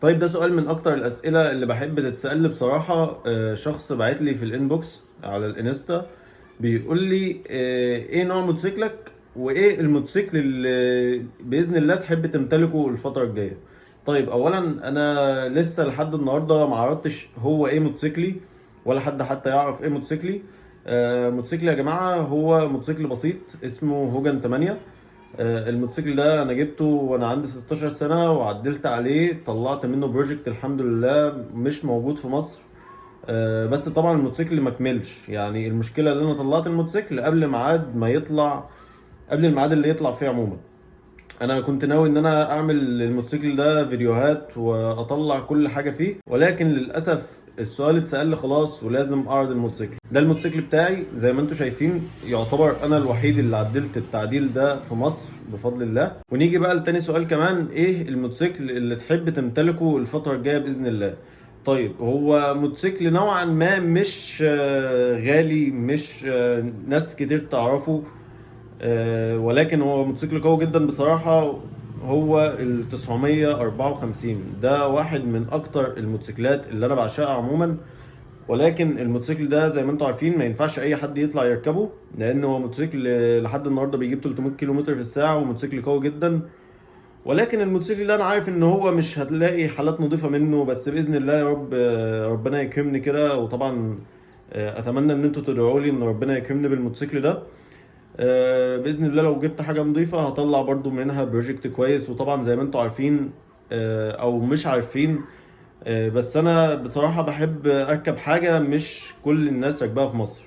طيب ده سؤال من اكتر الاسئله اللي بحب تتسال بصراحه. شخص بعت لي في الانبوكس على الانستا بيقول لي ايه نوع موتوسيكلك وايه الموتوسيكل اللي باذن الله تحب تمتلكه الفتره الجايه. طيب اولا انا لسه لحد النهارده ما عرفتش هو ايه موتوسيكلي، ولا حد حتى يعرف ايه موتوسيكلي. موتوسيكل يا جماعه هو موتوسيكل بسيط اسمه هوجن 8. الموتوسيكل ده انا جبته وانا عندي 16 سنة وعدلت عليه، طلعت منه بروجكت الحمد لله مش موجود في مصر. بس طبعا الموتوسيكل ما كملش، يعني المشكلة اللي انا طلعت الموتوسيكل قبل ميعاد ما يطلع، قبل الميعاد اللي يطلع فيه عموما. انا كنت ناوي ان انا اعمل الموتوسيكل ده فيديوهات واطلع كل حاجه فيه، ولكن للاسف السؤال اتسال لي خلاص ولازم اعرض الموتوسيكل ده. الموتوسيكل بتاعي زي ما انتم شايفين يعتبر انا الوحيد اللي عدلت التعديل ده في مصر بفضل الله. ونيجي بقى لتاني سؤال كمان، ايه الموتوسيكل اللي تحب تمتلكه الفتره الجايه باذن الله؟ طيب هو موتوسيكل نوعا ما مش غالي، مش ناس كتير تعرفه، ولكن هو موتوسيكل قوي جدا بصراحة. هو ال 954 ده واحد من أكتر الموتوسيكلات اللي أنا بعشقها عموما. ولكن الموتوسيكل ده زي ما انتم عارفين ما ينفعش أي حد يطلع يركبه، لأن هو موتوسيكل لحد النهاردة بيجيب 300 كيلومتر في الساعة وموتوسيكل قوي جدا. ولكن الموتوسيكل ده أنا عارف إن هو مش هتلاقي حالات نظيفة منه، بس بإذن الله يا رب ربنا يكرمني كده. وطبعا أتمنى إن انتوا تدعوا لي إن ربنا يكرمني بالموتوسيكل ده. باذن الله لو جبت حاجه نظيفه هطلع برضو منها بروجكت كويس. وطبعا زي ما انتم عارفين او مش عارفين، بس انا بصراحه بحب اركب حاجه مش كل الناس راكباها في مصر.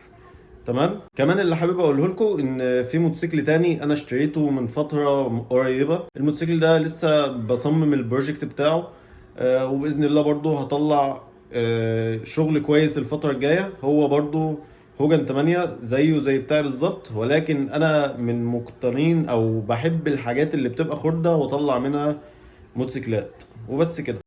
تمام. كمان اللي حابب اقوله لكم ان في موتوسيكل تاني انا اشتريته من فتره قريبه. الموتوسيكل ده لسه بصمم البروجكت بتاعه، وباذن الله برضو هطلع شغل كويس الفتره الجايه. هو برضو هوجن 8 زيه زي بتاعي بالظبط، ولكن انا من مقتنين او بحب الحاجات اللي بتبقى خردة واطلع منها موتوسيكلات. وبس كده.